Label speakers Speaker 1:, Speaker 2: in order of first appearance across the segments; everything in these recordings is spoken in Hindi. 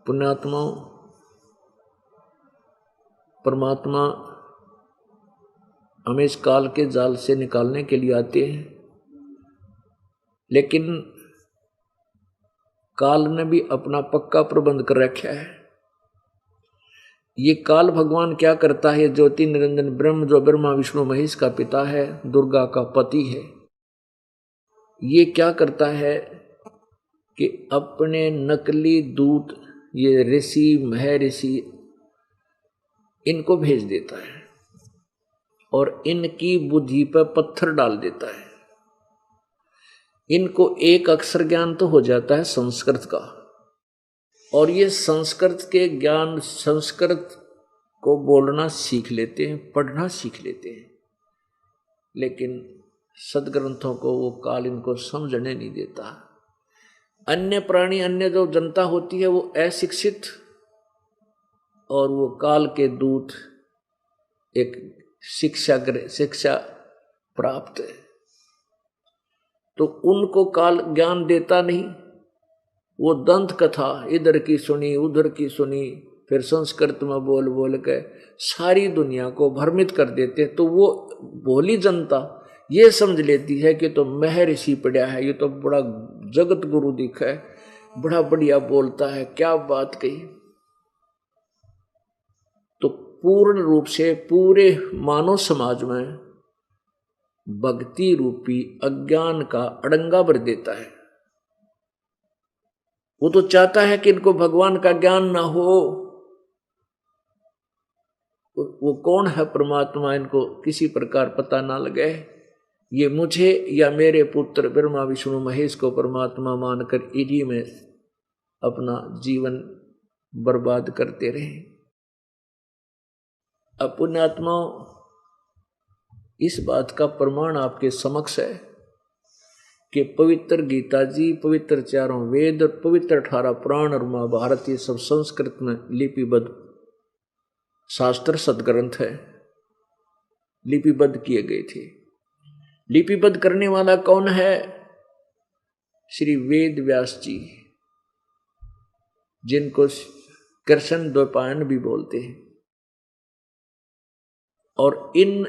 Speaker 1: पुण्यात्मा परमात्मा हमें इस काल के जाल से निकालने के लिए आते हैं, लेकिन काल ने भी अपना पक्का प्रबंध कर रखा है। ये काल भगवान क्या करता है? ज्योति निरंजन ब्रह्म जो ब्रह्मा विष्णु महेश का पिता है, दुर्गा का पति है, ये क्या करता है कि अपने नकली दूत ये ऋषि महर्षि इनको भेज देता है और इनकी बुद्धि पर पत्थर डाल देता है। इनको एक अक्षर ज्ञान तो हो जाता है संस्कृत का, और ये संस्कृत के ज्ञान संस्कृत को बोलना सीख लेते हैं, पढ़ना सीख लेते हैं, लेकिन सदग्रंथों को वो काल इनको समझने नहीं देता। अन्य प्राणी अन्य जो जनता होती है वो अशिक्षित, और वो काल के दूत एक शिक्षा प्राप्त है, तो उनको काल ज्ञान देता नहीं। वो दंत कथा इधर की सुनी उधर की सुनी, फिर संस्कृत में बोल बोल के सारी दुनिया को भ्रमित कर देते। तो वो भोली जनता ये समझ लेती है कि तो महर्षि पढ़ा है, ये तो बड़ा जगत गुरु दिखा है, बड़ा बढ़िया बोलता है, क्या बात कही। तो पूर्ण रूप से पूरे मानव समाज में भक्ति रूपी अज्ञान का अड़ंगा भर देता है। वो तो चाहता है कि इनको भगवान का ज्ञान ना हो। वो कौन है परमात्मा इनको किसी प्रकार पता ना लगे। ये मुझे या मेरे पुत्र ब्रह्मा विष्णु महेश को परमात्मा मानकर इन्हीं में अपना जीवन बर्बाद करते रहे। अब पुण्यात्माओं, इस बात का प्रमाण आपके समक्ष है कि पवित्र गीता जी, पवित्र चारों वेद और पवित्र 18 पुराण और महाभारत ये सब संस्कृत में लिपिबद्ध शास्त्र सदग्रंथ है, लिपिबद्ध किए गए थे। लिपिबद्ध करने वाला कौन है? श्री वेद व्यास जी, जिनको कृष्ण द्वैपायन भी बोलते हैं। और इन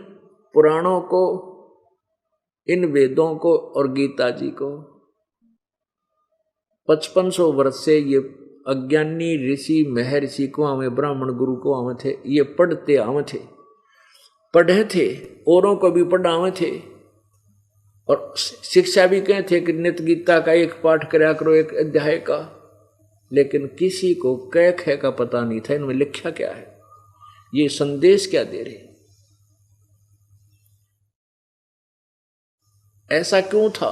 Speaker 1: पुराणों को, इन वेदों को और गीता जी को 5500 वर्ष से ये अज्ञानी ऋषि महर्षि को आवे, ब्राह्मण गुरु को आवे थे, ये पढ़ते आवे थे, पढ़े थे, औरों को भी पढ़ावे थे, और शिक्षा भी कहे थे कि नित्य गीता का एक पाठ कराया करो, एक अध्याय का। लेकिन किसी को कै खे का पता नहीं था इनमें लिखा क्या है, ये संदेश क्या दे रहे। ऐसा क्यों था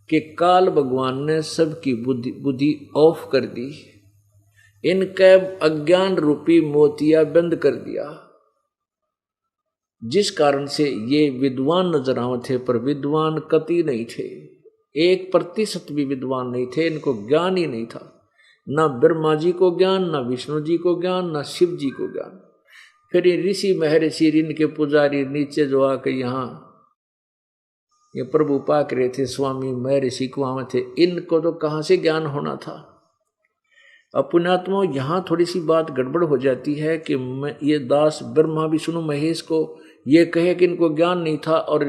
Speaker 1: कि काल भगवान ने सबकी बुद्धि ऑफ कर दी, इनके अज्ञान रूपी मोतिया बंद कर दिया, जिस कारण से ये विद्वान नजर आवे थे, पर विद्वान कति नहीं थे, 1% भी विद्वान नहीं थे। इनको ज्ञान ही नहीं था, ना ब्रह्मा जी को ज्ञान, ना विष्णु जी को ज्ञान, ना शिव जी को ज्ञान। फिर ये ऋषि महर्षि, इनके पुजारी नीचे जो आके यहाँ ये प्रभु पाक रहे थे, स्वामी महर्षि को आवे थे, इनको तो कहाँ से ज्ञान होना था। अब पुण्यात्मा, यहाँ थोड़ी सी बात गड़बड़ हो जाती है कि ये दास ब्रह्मा विष्णु महेश को ये कहे कि इनको ज्ञान नहीं था, और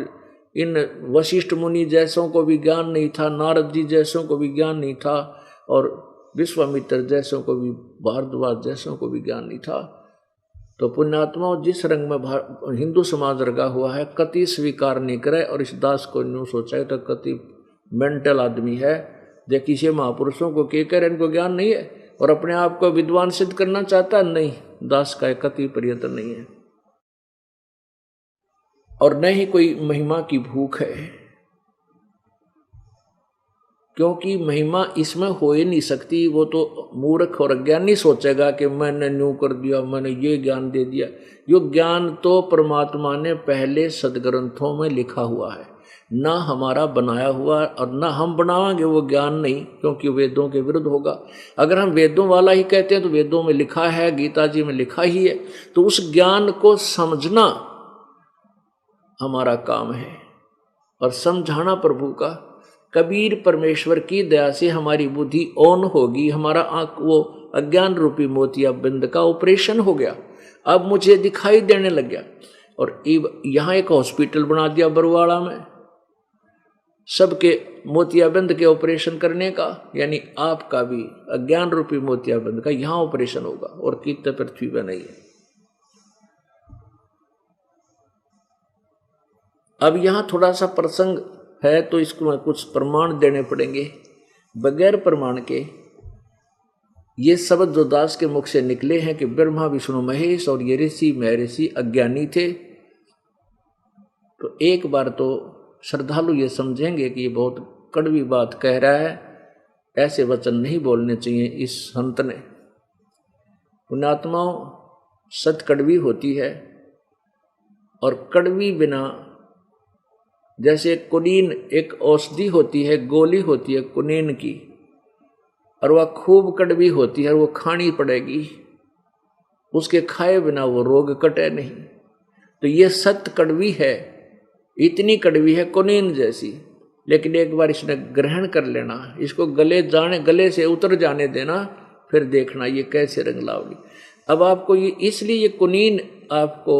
Speaker 1: इन वशिष्ठ मुनि जैसों को भी ज्ञान नहीं था, नारद जी जैसों को भी ज्ञान नहीं था, और विश्वामित्र जैसों को भी, भारद्वाज जैसों को भी ज्ञान नहीं था। तो पुण्यात्मा, जिस रंग में हिंदू समाज रंगा हुआ है, कति स्वीकार नहीं करे, और इस दास को न्यू सोचा है तो कति मेंटल आदमी है, जो किसी महापुरुषों को कहकर इनको ज्ञान नहीं है और अपने आप को विद्वान सिद्ध करना चाहता है। नहीं, दास का कति प्रयत्न नहीं है, और न ही कोई महिमा की भूख है, क्योंकि महिमा इसमें हो ही नहीं सकती। वो तो मूर्ख और अज्ञानी सोचेगा कि मैंने न्यू कर दिया, मैंने ये ज्ञान दे दिया। यो ज्ञान तो परमात्मा ने पहले सदग्रंथों में लिखा हुआ है, ना हमारा बनाया हुआ, और ना हम बनाएंगे वो ज्ञान नहीं, क्योंकि वेदों के विरुद्ध होगा। अगर हम वेदों वाला ही कहते हैं तो वेदों में लिखा है, गीता जी में लिखा ही है, तो उस ज्ञान को समझना हमारा काम है और समझाना प्रभु का। कबीर परमेश्वर की दया से हमारी बुद्धि ऑन होगी, हमारा आंख वो अज्ञान रूपी मोतियाबिंद का ऑपरेशन हो गया, अब मुझे दिखाई देने लग गया। और यहाँ एक हॉस्पिटल बना दिया बरवाड़ा में सबके मोतियाबिंद के ऑपरेशन करने का, यानी आपका भी अज्ञान रूपी मोतियाबिंद का यहाँ ऑपरेशन होगा और कितने पृथ्वी पर नहीं है। अब यहाँ थोड़ा सा प्रसंग है तो इसको कुछ प्रमाण देने पड़ेंगे। बगैर प्रमाण के ये शब्द जो दास के मुख से निकले हैं कि ब्रह्मा विष्णु महेश और ये ऋषि महर्षि अज्ञानी थे, तो एक बार तो श्रद्धालु ये समझेंगे कि ये बहुत कड़वी बात कह रहा है, ऐसे वचन नहीं बोलने चाहिए इस संत ने। पुण्यात्माओं, सत कड़वी होती है और कड़वी बिना, जैसे कुनीन एक औषधि होती है, गोली होती है कुनीन की, और वह खूब कड़वी होती है और वो खानी पड़ेगी, उसके खाए बिना वो रोग कटे नहीं। तो ये सत्य कड़वी है, इतनी कड़वी है कुनीन जैसी, लेकिन एक बार इसने ग्रहण कर लेना, इसको गले से उतर जाने देना, फिर देखना ये कैसे रंग लाओगी। अब आपको ये इसलिए ये कुनीन आपको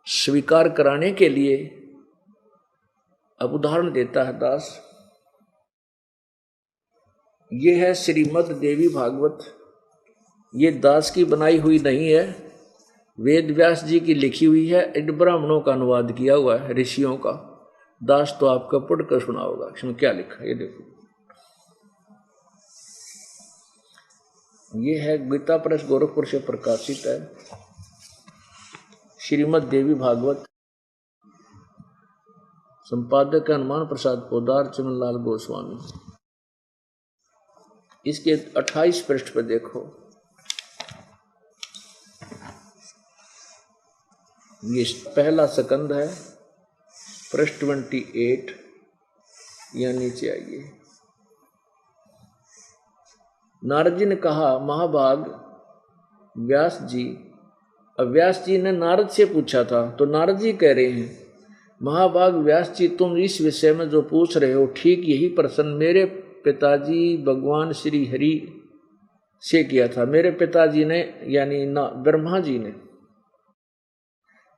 Speaker 1: स्वीकार कराने के लिए अब उदाहरण देता है दास। ये है श्रीमद् देवी भागवत, ये दास की बनाई हुई नहीं है, वेद व्यास जी की लिखी हुई है, इन ब्राह्मणों का अनुवाद किया हुआ है ऋषियों का। दास तो आपका पढ़कर सुना होगा, इसमें क्या लिखा है ये देखो। ये है गीता प्रेस गोरखपुर से प्रकाशित है, श्रीमद् देवी भागवत, संपादक हनुमान प्रसाद पोदार, चमनलाल गोस्वामी। इसके 28 पृष्ठ पर देखो, ये पहला स्कंद है, पृष्ठ 28, या नीचे आइए। नारद जी ने कहा, महाभाग व्यास जी, अब व्यास जी ने नारद से पूछा था, तो नारद जी कह रहे हैं, महाभाग व्यास जी, तुम इस विषय में जो पूछ रहे हो ठीक यही प्रश्न मेरे पिताजी भगवान श्री हरि से किया था। मेरे पिताजी ने यानी ब्रह्मा जी ने,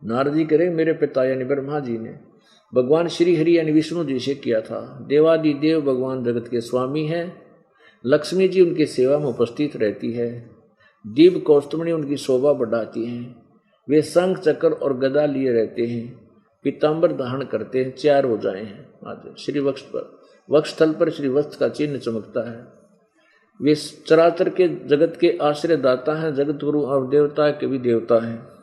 Speaker 1: नारद जी कह रहे मेरे पिता यानी ब्रह्मा जी ने भगवान श्री हरि यानी विष्णु जी से किया था। देवादि देव भगवान जगत के स्वामी हैं, लक्ष्मी जी उनकी सेवा में उपस्थित रहती है, दिव्य कौस्तुमणी उनकी शोभा बढ़ाती हैं, वे शंख चक्र और गदा लिए रहते हैं, पीताम्बर धारण करते हैं, 4 भुजाएं हैं, आज श्री वक्षस्थल पर श्री वस्त्र का चिन्ह चमकता है, वे चराचर के जगत के आश्रय दाता हैं, जगत गुरु और देवता के भी देवता हैं।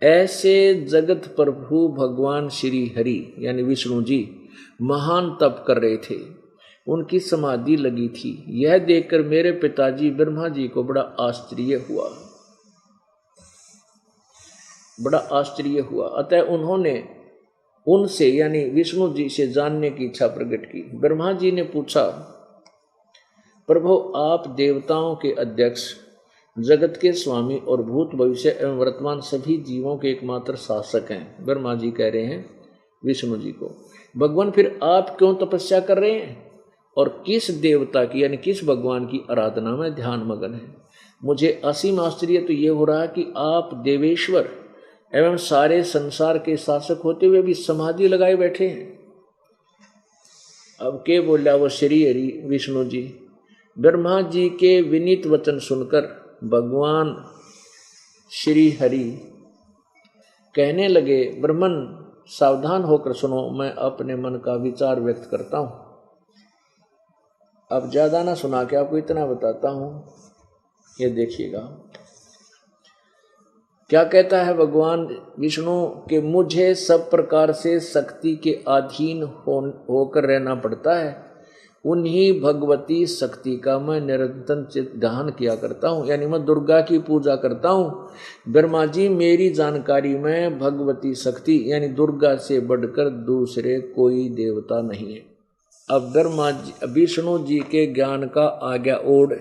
Speaker 1: ऐसे जगत प्रभु भगवान श्री हरि यानी विष्णु जी महान तप कर रहे थे, उनकी समाधि लगी थी। यह देखकर मेरे पिताजी ब्रह्मा जी को बड़ा आश्चर्य हुआ। अतः उन्होंने उनसे यानी विष्णु जी से जानने की इच्छा प्रकट की। ब्रह्मा जी ने पूछा, प्रभु आप देवताओं के अध्यक्ष, जगत के स्वामी और भूत भविष्य एवं वर्तमान सभी जीवों के एकमात्र शासक हैं। ब्रह्मा जी कह रहे हैं विष्णु जी को, भगवान फिर आप क्यों तपस्या कर रहे हैं और किस देवता की यानी किस भगवान की आराधना में ध्यान मगन है। मुझे असीम आश्चर्य तो ये हो रहा है कि आप देवेश्वर एवं सारे संसार के शासक होते हुए भी समाधि लगाए बैठे हैं। अब के बोला वो श्री हरि विष्णु जी। ब्रह्मा जी के विनीत वचन सुनकर भगवान श्री हरि कहने लगे, ब्रह्मन सावधान होकर सुनो, मैं अपने मन का विचार व्यक्त करता हूँ। अब ज्यादा ना सुना के आपको इतना बताता हूँ, ये देखिएगा क्या कहता है भगवान विष्णु के, मुझे सब प्रकार से शक्ति के अधीन होकर रहना पड़ता है, उन्हीं भगवती शक्ति का मैं निरंतर चित ध्यान किया करता हूँ, यानी मैं दुर्गा की पूजा करता हूँ। ब्रह्मा जी मेरी जानकारी में भगवती शक्ति यानी दुर्गा से बढ़कर दूसरे कोई देवता नहीं है। अब ब्रह्मा जी विष्णु जी के ज्ञान का आज्ञा ओढ़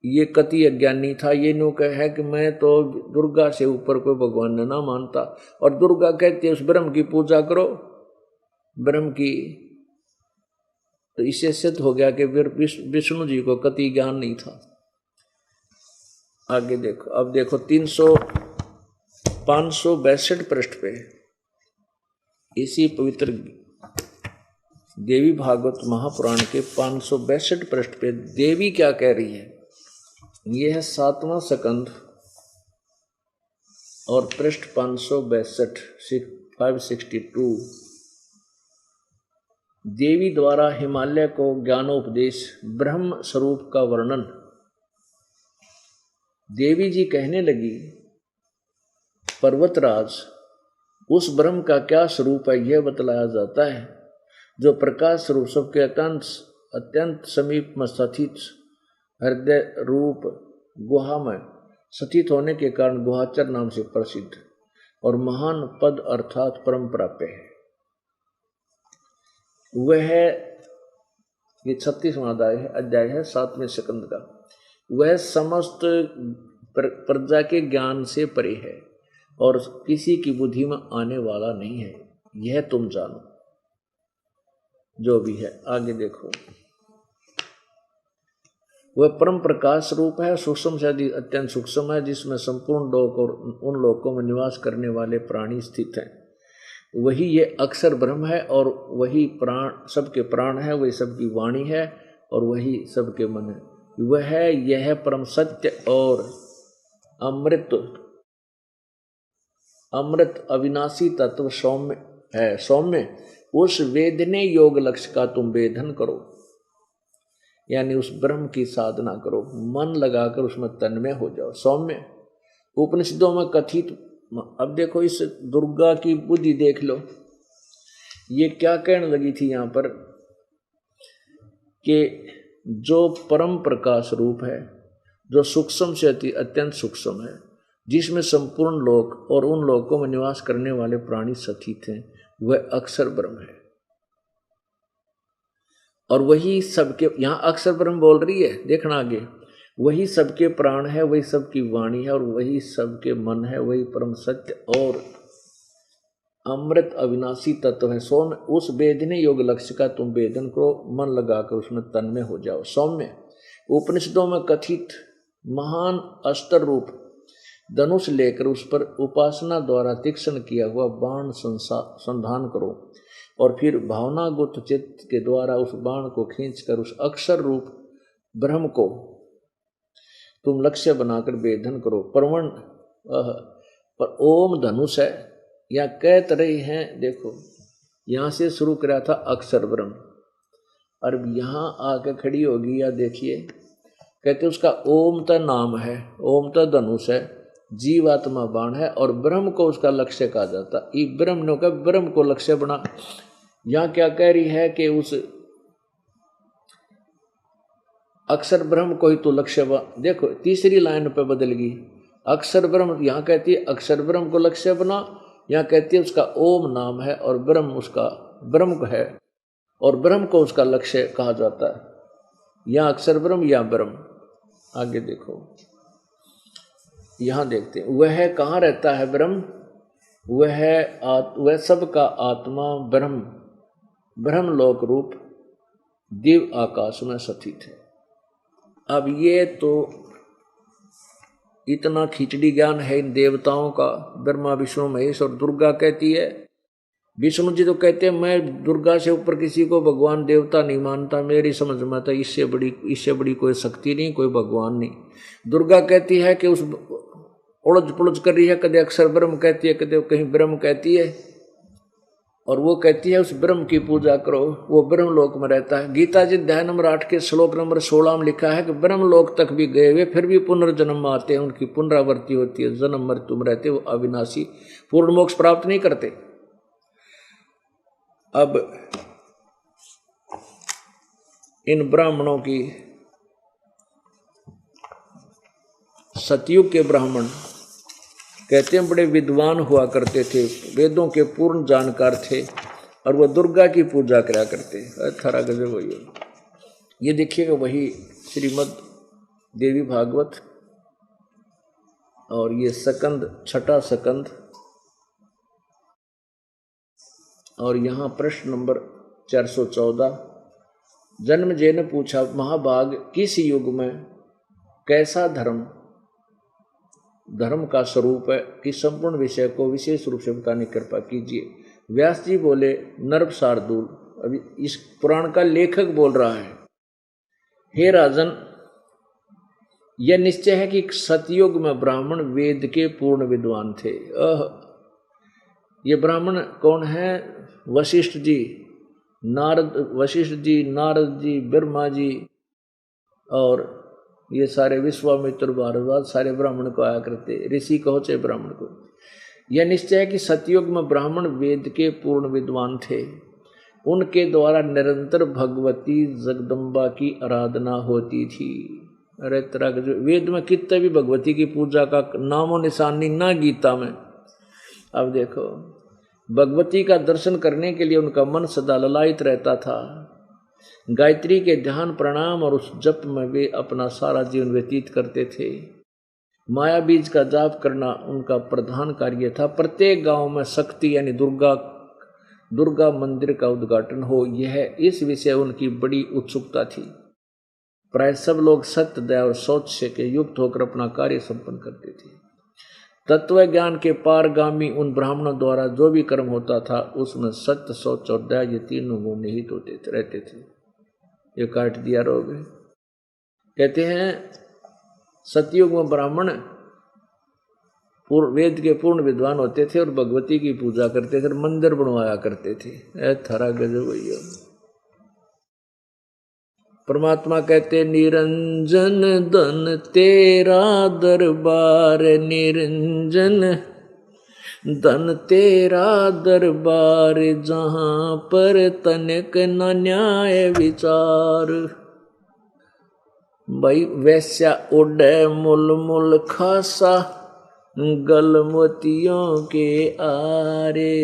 Speaker 1: ये कति अज्ञानी था, ये नो कहे कि मैं तो दुर्गा से ऊपर कोई भगवान ना मानता, और दुर्गा कहती है उस ब्रह्म की पूजा करो, ब्रह्म की तो इससे सिद्ध हो गया कि विष्णु जी को कति ज्ञान नहीं था। आगे देखो, अब देखो 562 पृष्ठ पे इसी पवित्र देवी भागवत महापुराण के 562 पृष्ठ पे देवी क्या कह रही है। यह है 7वां स्कंध और पृष्ठ 562। देवी द्वारा हिमालय को ज्ञानोपदेश, ब्रह्म स्वरूप का वर्णन। देवी जी कहने लगी, पर्वतराज, उस ब्रह्म का क्या स्वरूप है यह बतलाया जाता है, जो प्रकाश स्वरूप सबके अत्यंत समीप में स्थित, हृदय रूप गुहा में स्थित होने के कारण गुहाचर नाम से प्रसिद्ध और महान पद अर्थात परम प्राप्य है। वह ये 36वां अध्याय है 7वें स्कंद का। वह समस्त प्रजा के ज्ञान से परे है और किसी की बुद्धि में आने वाला नहीं है, यह तुम जानो। जो भी है आगे देखो। वह परम प्रकाश रूप है, सूक्ष्म से अत्यंत सूक्ष्म है, जिसमें संपूर्ण लोक और उन लोकों में निवास करने वाले प्राणी स्थित हैं। वही ये अक्षर ब्रह्म है और वही प्राण सबके प्राण है, वही सबकी वाणी है और वही सबके मन है। वह है यह परम सत्य और अमृत अविनाशी तत्व सौम्य है। सौम्य उस वेदने योग लक्ष्य का तुम वेदन करो, यानी उस ब्रह्म की साधना करो, मन लगाकर उसमें तन्मय हो जाओ। सौम्य उपनिषदों में कथित। अब देखो इस दुर्गा की बुद्धि देख लो, ये क्या कहने लगी थी यहाँ पर कि जो परम प्रकाश रूप है, जो सूक्ष्म से अत्यंत सूक्ष्म है, जिसमें संपूर्ण लोक और उन लोकों में निवास करने वाले प्राणी स्थित हैं, वह अक्षर ब्रह्म है। और वही सबके, यहाँ अक्षर ब्रह्म बोल रही है, देखना आगे, वही सबके प्राण है, वही सबकी वाणी है और वही सबके मन है, वही परम सत्य और अमृत अविनाशी तत्व है। सौम्य उस वेदने योग लक्ष्य का तुम वेदन करो, मन लगाकर उसमें तन्मय हो जाओ। सौम्य उपनिषदों में कथित महान अस्त्र रूप धनुष लेकर उस पर उपासना द्वारा तीक्ष्ण किया हुआ बाण संधान करो और फिर भावनागुप्त चित्त के द्वारा उस बाण को खींचकर उस अक्षर रूप ब्रह्म को तुम लक्ष्य बनाकर वेदन करो। परवण पर ओम धनुष है, या कह तरह हैं। देखो यहाँ से शुरू करा था अक्षर ब्रह्म, और यहाँ आके खड़ी होगी, या देखिए कहते उसका ओम तो नाम है, ओम तो धनुष है, जीवात्मा बाण है और ब्रह्म को उसका लक्ष्य कहा जाता। ये ब्रह्म ने कहा ब्रह्म को लक्ष्य बना। यहाँ क्या कह रही है कि उस अक्षर ब्रह्म को ही तो लक्ष्य बना। देखो तीसरी लाइन पे बदल गई, अक्षर ब्रह्म, यहाँ कहती है अक्षर ब्रह्म को लक्ष्य बना, यहाँ कहती है उसका ओम नाम है और ब्रह्म उसका ब्रह्म है और ब्रह्म को उसका लक्ष्य कहा जाता है। यहाँ अक्षर ब्रह्म या ब्रह्म। आगे देखो, यहाँ देखते हैं वह कहाँ रहता है ब्रह्म, वह सबका आत्मा ब्रह्म, ब्रह्मलोक रूप दिव्य आकाश में स्थित है। अब ये तो इतना खिचड़ी ज्ञान है इन देवताओं का, ब्रह्मा विष्णु महेश। और दुर्गा कहती है, विष्णु जी तो कहते हैं मैं दुर्गा से ऊपर किसी को भगवान देवता नहीं मानता, मेरी समझ में तो इससे बड़ी कोई शक्ति नहीं, कोई भगवान नहीं। दुर्गा कहती है कि उस उड़ज पुलज कर रही है, कदे अक्षर ब्रह्म कहती है, कदे कहीं ब्रह्म कहती है, और वो कहती है उस ब्रह्म की पूजा करो, वो ब्रह्म लोक में रहता है। गीता जी अध्याय नंबर 8 के श्लोक नंबर 16 में लिखा है कि ब्रह्म लोक तक भी गए हुए फिर भी पुनर्जन्म आते हैं, उनकी पुनरावृत्ति होती है, जन्म मृत्यु में रहते, वो अविनाशी पूर्ण मोक्ष प्राप्त नहीं करते। अब इन ब्राह्मणों की, सतयुग के ब्राह्मण कहते हैं बड़े विद्वान हुआ करते थे, वेदों के पूर्ण जानकार थे और वह दुर्गा की पूजा करा करते। थारा गजब वही, ये देखिएगा वही श्रीमद् देवी भागवत, और ये स्कंद, छठा स्कंद, और यहाँ प्रश्न नंबर 414 जन्मेजय ने पूछा, महाभाग किस युग में कैसा धर्म का स्वरूप है कि संपूर्ण विषय को विशेष रूप से बताने की कृपा कीजिए। व्यास जी बोले, नर्प शार्दूल, अभी इस पुराण का लेखक बोल रहा है, हे राजन, यह निश्चय है कि सतयुग में ब्राह्मण वेद के पूर्ण विद्वान थे। ये ब्राह्मण कौन है? वशिष्ठ जी, नारद जी, ब्रह्मा जी और ये सारे विश्वामित्र, भारद्वाज, सारे ब्राह्मण को आया करते, ऋषि कहो चाहे ब्राह्मण को। यह निश्चय है कि सतयुग में ब्राह्मण वेद के पूर्ण विद्वान थे। उनके द्वारा निरंतर भगवती जगदम्बा की आराधना होती थी। अरे तरह के जो वेद में कितने भी भगवती की पूजा का नामो निशानी ना गीता में। अब देखो, भगवती का दर्शन करने के लिए उनका मन सदा ललायित रहता था। गायत्री के ध्यान, प्रणाम और उस जप में वे अपना सारा जीवन व्यतीत करते थे। माया बीज का जाप करना उनका प्रधान कार्य था। प्रत्येक गांव में शक्ति यानी दुर्गा मंदिर का उद्घाटन हो, यह इस विषय उनकी बड़ी उत्सुकता थी। प्राय सब लोग सत्य, दया और सोच से के युक्त होकर अपना कार्य संपन्न करते थे। तत्व ज्ञान के पारगामी उन ब्राह्मणों द्वारा जो भी कर्म होता था, उसमें सत्य, सोच और दया ये तीनों गुण निहित रहते थे। ये काट दिया रोग। कहते हैं सतयुग में ब्राह्मण वेद के पूर्ण विद्वान होते थे और भगवती की पूजा करते थे और मंदिर बनवाया करते थे। थारा गजब भैया। परमात्मा कहते, निरंजन धन तेरा दरबार, निरंजन धन तेरा दरबार, जहां पर तनिक न न्याय विचार। भाई वैश्या उड़े मुल मुल खासा, गल मोतियों के आरे।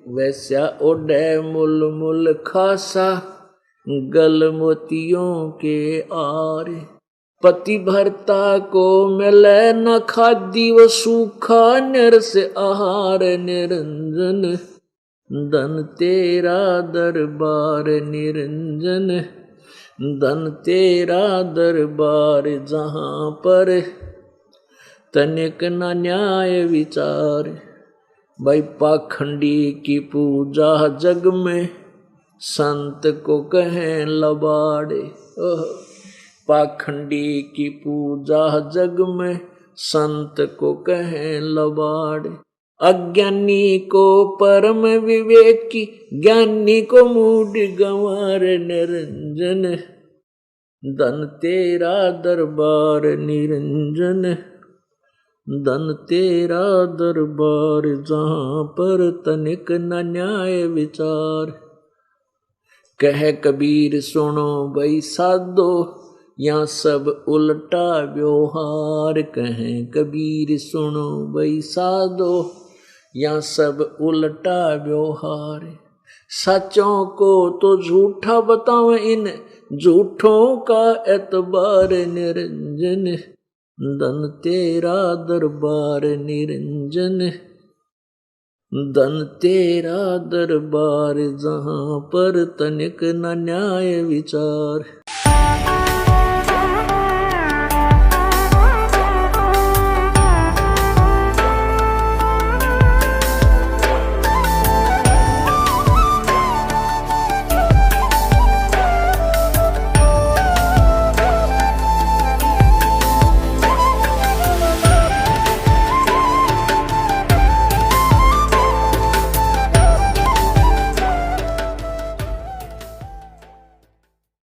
Speaker 1: वैश्या उड़े मुल मुल खासा, गल मोतियों के आरे। पति भरता को मिले न खादी, वो सूखा निरस आहार। निरंजन धन तेरा दरबार, निरंजन धन तेरा दरबार, जहां पर तनिक न न्याय विचार। भाई पाखंडी की पूजा जग में, संत को कहें लबाड़े। पाखंडी की पूजा जग में, संत को कहें लबाड़े। अज्ञानी को परम विवेकी, ज्ञानी को मूड गंवार। निरंजन धन तेरा दरबार, निरंजन धन तेरा दरबार, जहां पर तनिक न न्याय विचार। कह कबीर सुनो भाई साधो, यहाँ सब उल्टा व्यवहार। कहें कबीर सुनो भाई साधो, यहाँ सब उल्टा व्यवहार। सचों को तो झूठा बताओ, इन झूठों का एतबार। निरंजन धन तेरा दरबार, निरंजन धन तेरा दरबार, जहां पर तनिक न न्याय विचार।